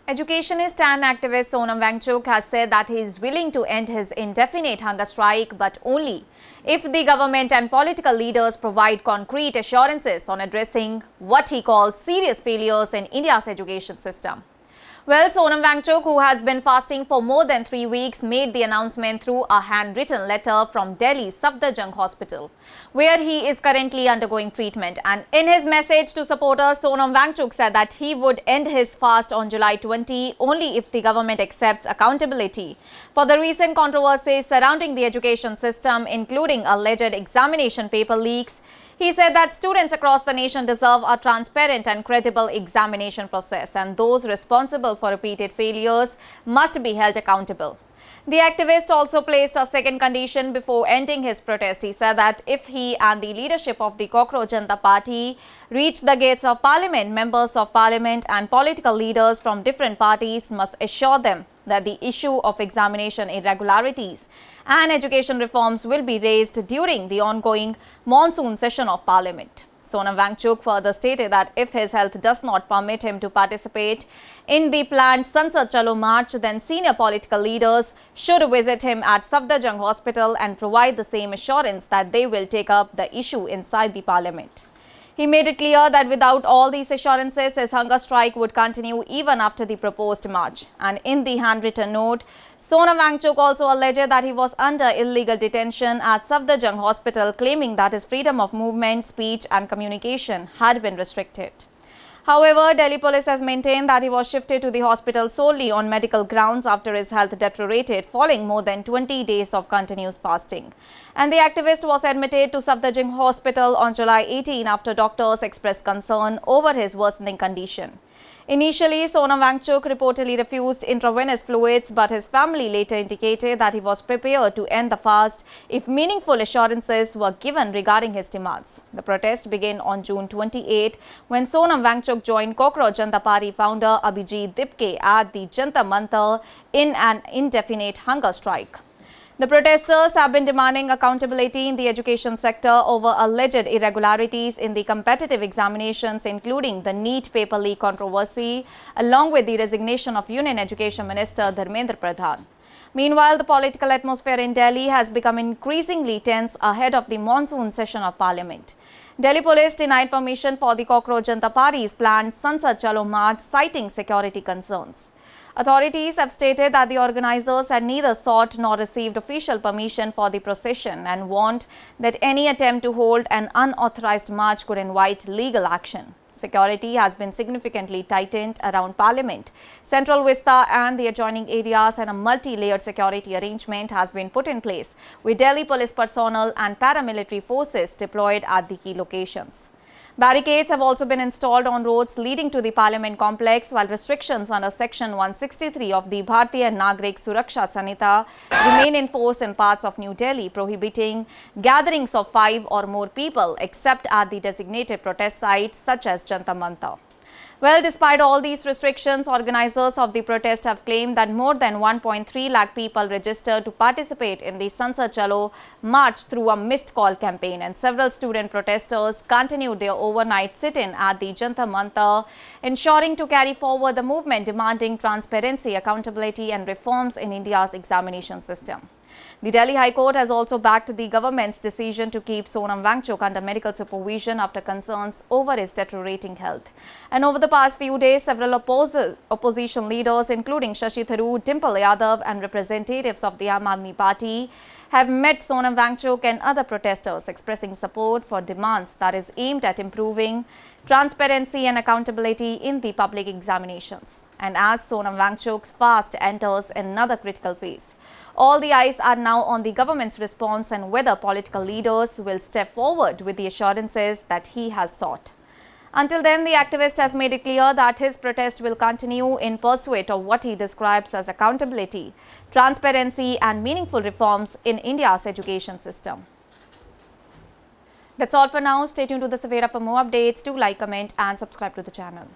Educationist and activist Sonam Wangchuk has said that he is willing to end his indefinite hunger strike, but only if the government and political leaders provide concrete assurances on addressing what he calls serious failures in India's education system. Well, Sonam Wangchuk, who has been fasting for more than 3 weeks, made the announcement through a handwritten letter from Delhi's Safdarjung Hospital, where he is currently undergoing treatment. And in his message to supporters, Sonam Wangchuk said that he would end his fast on July 20 only if the government accepts accountability for the recent controversies surrounding the education system, including alleged examination paper leaks. He said that students across the nation deserve a transparent and credible examination process, and those responsible for repeated failures must be held accountable. The activist also placed a second condition before ending his protest. He said that if he and the leadership of the Cockroach Janata Party reach the gates of parliament, members of parliament and political leaders from different parties must assure them that the issue of examination irregularities and education reforms will be raised during the ongoing monsoon session of Parliament. Sonam Wangchuk further stated that if his health does not permit him to participate in the planned Sansad Chalo March, then senior political leaders should visit him at Safdarjung Hospital and provide the same assurance that they will take up the issue inside the Parliament. He made it clear that without all these assurances, his hunger strike would continue even after the proposed march. And in the handwritten note, Sonam Wangchuk also alleged that he was under illegal detention at Safdarjung Hospital, claiming that his freedom of movement, speech and communication had been restricted. However, Delhi police has maintained that he was shifted to the hospital solely on medical grounds after his health deteriorated following more than 20 days of continuous fasting. And the activist was admitted to Safdarjung Hospital on July 18 after doctors expressed concern over his worsening condition. Initially, Sonam Wangchuk reportedly refused intravenous fluids, but his family later indicated that he was prepared to end the fast if meaningful assurances were given regarding his demands. The protest began on June 28 when Sonam Wangchuk joined Cockroach Janata Party founder Abhijit Dipke at the Jantar Mantar in an indefinite hunger strike. The protesters have been demanding accountability in the education sector over alleged irregularities in the competitive examinations, including the NEET paper leak controversy, along with the resignation of Union Education Minister Dharmendra Pradhan. Meanwhile, the political atmosphere in Delhi has become increasingly tense ahead of the monsoon session of Parliament. Delhi police denied permission for the Cockroach Janata Party's planned Sansad Chalo March, citing security concerns. Authorities have stated that the organizers had neither sought nor received official permission for the procession and warned that any attempt to hold an unauthorized march could invite legal action. Security has been significantly tightened around Parliament, Central Vista and the adjoining areas, and a multi-layered security arrangement has been put in place with Delhi police personnel and paramilitary forces deployed at the key locations. Barricades have also been installed on roads leading to the Parliament complex, while restrictions under Section 163 of the Bharatiya Nagrik Suraksha Sanhita remain in force in parts of New Delhi, prohibiting gatherings of 5 or more people except at the designated protest sites such as Jantar Mantar. Well, despite all these restrictions, organizers of the protest have claimed that more than 1.3 lakh people registered to participate in the Sansad Chalo March through a missed call campaign, and several student protesters continued their overnight sit-in at the Jantar Mantar, ensuring to carry forward the movement demanding transparency, accountability and reforms in India's examination system. The Delhi High Court has also backed the government's decision to keep Sonam Wangchuk under medical supervision after concerns over his deteriorating health. And over the past few days, several opposition leaders, including Shashi Tharoor, Dimple Yadav and representatives of the Aam Aadmi Party, have met Sonam Wangchuk and other protesters, expressing support for demands that is aimed at improving transparency and accountability in the public examinations. And as Sonam Wangchuk's fast enters another critical phase, all the eyes are now on the government's response and whether political leaders will step forward with the assurances that he has sought. Until then, the activist has made it clear that his protest will continue in pursuit of what he describes as accountability, transparency and meaningful reforms in India's education system. That's all for now. Stay tuned to the Savera for more updates. Do like, comment and subscribe to the channel.